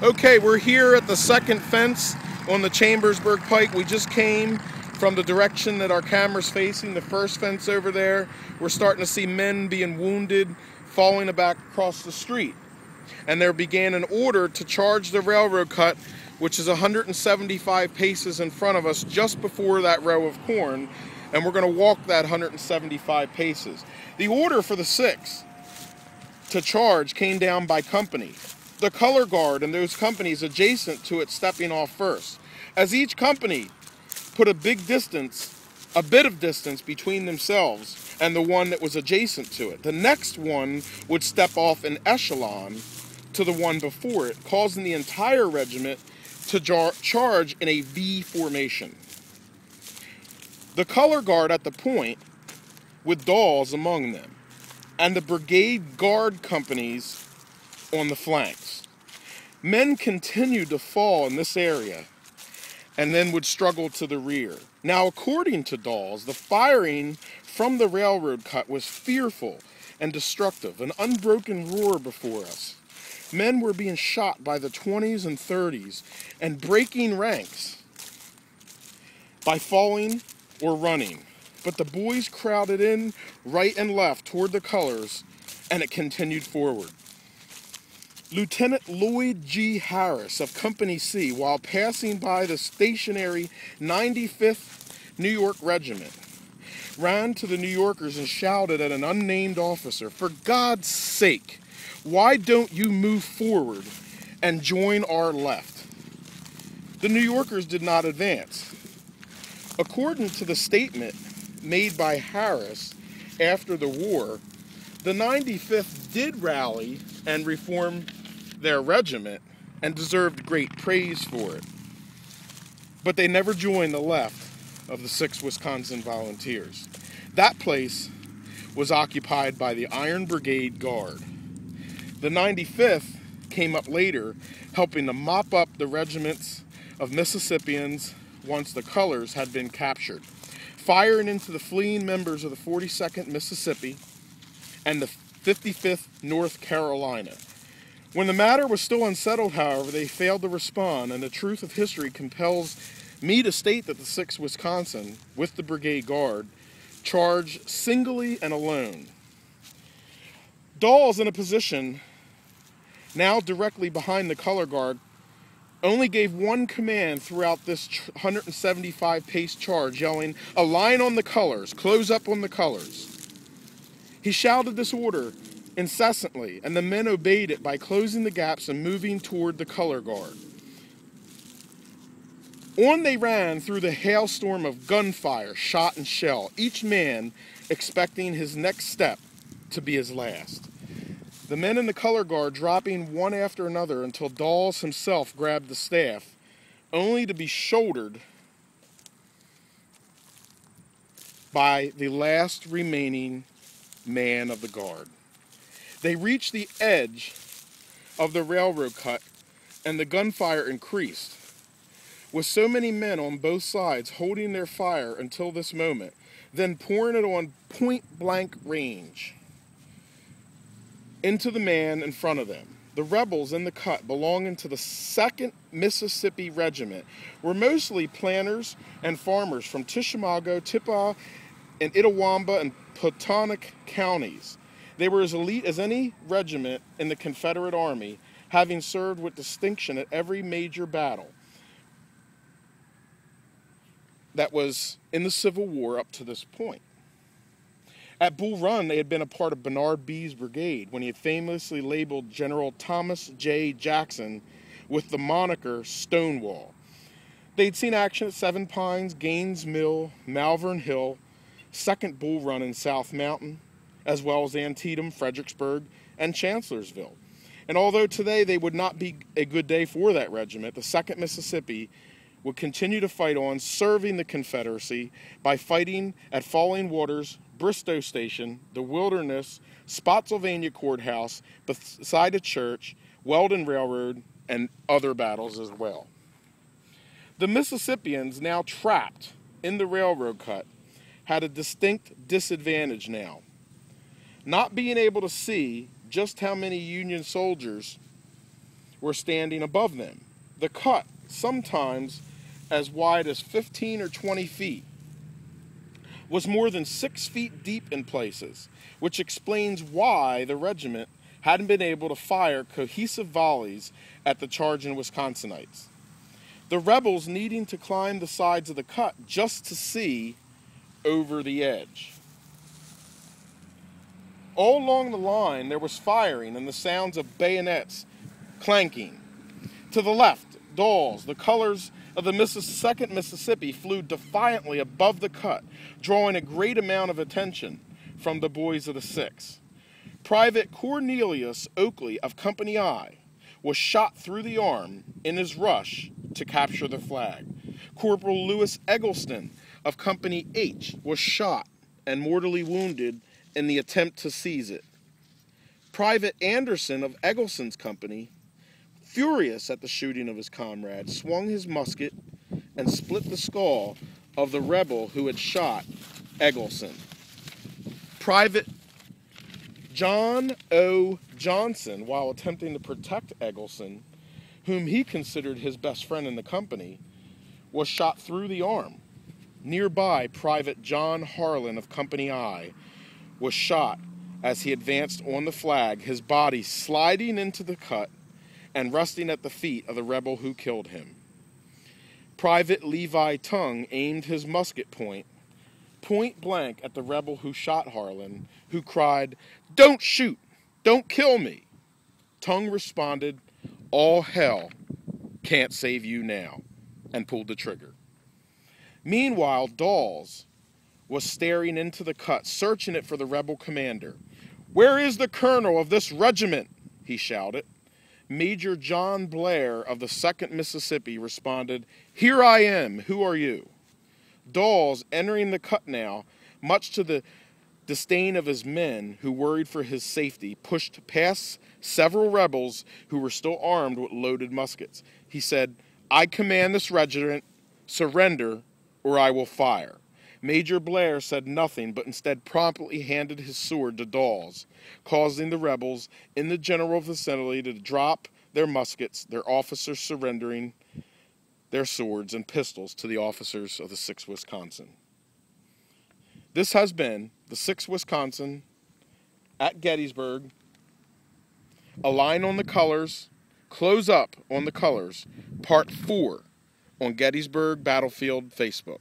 Okay, we're here at the second fence on the Chambersburg Pike. We just came from the direction that our camera's facing, the first fence over there. We're starting to see men being wounded, falling back across the street. And there began an order to charge the railroad cut, which is 175 paces in front of us just before that row of corn. And we're going to walk that 175 paces. The order for the 6th to charge came down by company. The color guard and those companies adjacent to it stepping off first. As each company put a bit of distance between themselves and the one that was adjacent to it, the next one would step off in echelon to the one before it, causing the entire regiment to charge in a V formation. The color guard at the point, with dolls among them, and the brigade guard companies on the flanks. Men continued to fall in this area and then would struggle to the rear. Now, according to Dawes, the firing from the railroad cut was fearful and destructive, an unbroken roar before us. Men were being shot by the 20s and 30s and breaking ranks by falling or running. But the boys crowded in right and left toward the colors, and it continued forward. Lieutenant Lloyd G. Harris of Company C, while passing by the stationary 95th New York Regiment, ran to the New Yorkers and shouted at an unnamed officer, "For God's sake, why don't you move forward and join our left?" The New Yorkers did not advance. According to the statement made by Harris after the war, the 95th did rally and reform their regiment and deserved great praise for it. But they never joined the left of the 6th Wisconsin Volunteers. That place was occupied by the Iron Brigade Guard. The 95th came up later, helping to mop up the regiments of Mississippians once the colors had been captured, firing into the fleeing members of the 42nd Mississippi and the 55th North Carolina. When the matter was still unsettled, however, they failed to respond, and the truth of history compels me to state that the 6th Wisconsin, with the Brigade Guard, charged singly and alone. Dawes, in a position now directly behind the color guard, only gave one command throughout this 175-pace charge, yelling, "A line on the colors, close up on the colors." He shouted this order incessantly, and the men obeyed it by closing the gaps and moving toward the color guard. On they ran through the hailstorm of gunfire, shot, and shell, each man expecting his next step to be his last. The men in the color guard dropping one after another until Dawes himself grabbed the staff, only to be shouldered by the last remaining man of the guard. They reached the edge of the railroad cut, and the gunfire increased, with so many men on both sides holding their fire until this moment, then pouring it on point-blank range into the man in front of them. The rebels in the cut, belonging to the 2nd Mississippi Regiment, were mostly planters and farmers from Tishomingo, Tippah, and Itawamba and Potomac counties. They were as elite as any regiment in the Confederate Army, having served with distinction at every major battle that was in the Civil War up to this point. At Bull Run, they had been a part of Bernard Bee's brigade when he had famously labeled General Thomas J. Jackson with the moniker Stonewall. They'd seen action at Seven Pines, Gaines Mill, Malvern Hill, 2nd Bull Run in South Mountain, as well as Antietam, Fredericksburg, and Chancellorsville. And although today they would not be a good day for that regiment, the 2nd Mississippi would continue to fight on, serving the Confederacy by fighting at Falling Waters, Bristow Station, the Wilderness, Spotsylvania Courthouse, beside a church, Weldon Railroad, and other battles as well. The Mississippians, now trapped in the railroad cut, had a distinct disadvantage now. Not being able to see just how many Union soldiers were standing above them. The cut, sometimes as wide as 15 or 20 feet, was more than 6 feet deep in places, which explains why the regiment hadn't been able to fire cohesive volleys at the charging Wisconsinites. The rebels needing to climb the sides of the cut just to see over the edge. All along the line there was firing and the sounds of bayonets clanking. To the left, Dawes, the colors of the 2nd Mississippi, flew defiantly above the cut, drawing a great amount of attention from the boys of the 6th. Private Cornelius Oakley of Company I was shot through the arm in his rush to capture the flag. Corporal Lewis Eggleston of Company H was shot and mortally wounded in the attempt to seize it. Private Anderson of Eggleston's company, furious at the shooting of his comrade, swung his musket and split the skull of the rebel who had shot Eggleston. Private John O. Johnson, while attempting to protect Eggleston, whom he considered his best friend in the company, was shot through the arm. Nearby, Private John Harlan of Company I was shot as he advanced on the flag, his body sliding into the cut and resting at the feet of the rebel who killed him. Private Levi Tongue aimed his musket point blank at the rebel who shot Harlan, who cried, "Don't shoot! Don't kill me!" Tongue responded, "All hell can't save you now," and pulled the trigger. Meanwhile, Dawes was staring into the cut, searching it for the rebel commander. "Where is the colonel of this regiment?" he shouted. Major John Blair of the 2nd Mississippi responded, "Here I am. Who are you?" Dawes, entering the cut now, much to the disdain of his men who worried for his safety, pushed past several rebels who were still armed with loaded muskets. He said, "I command this regiment. Surrender or I will fire." Major Blair said nothing, but instead promptly handed his sword to Dawes, causing the rebels in the general vicinity to drop their muskets, their officers surrendering their swords and pistols to the officers of the 6th Wisconsin. This has been the 6th Wisconsin at Gettysburg, a line on the colors, close up on the colors, part 4 on Gettysburg Battlefield Facebook.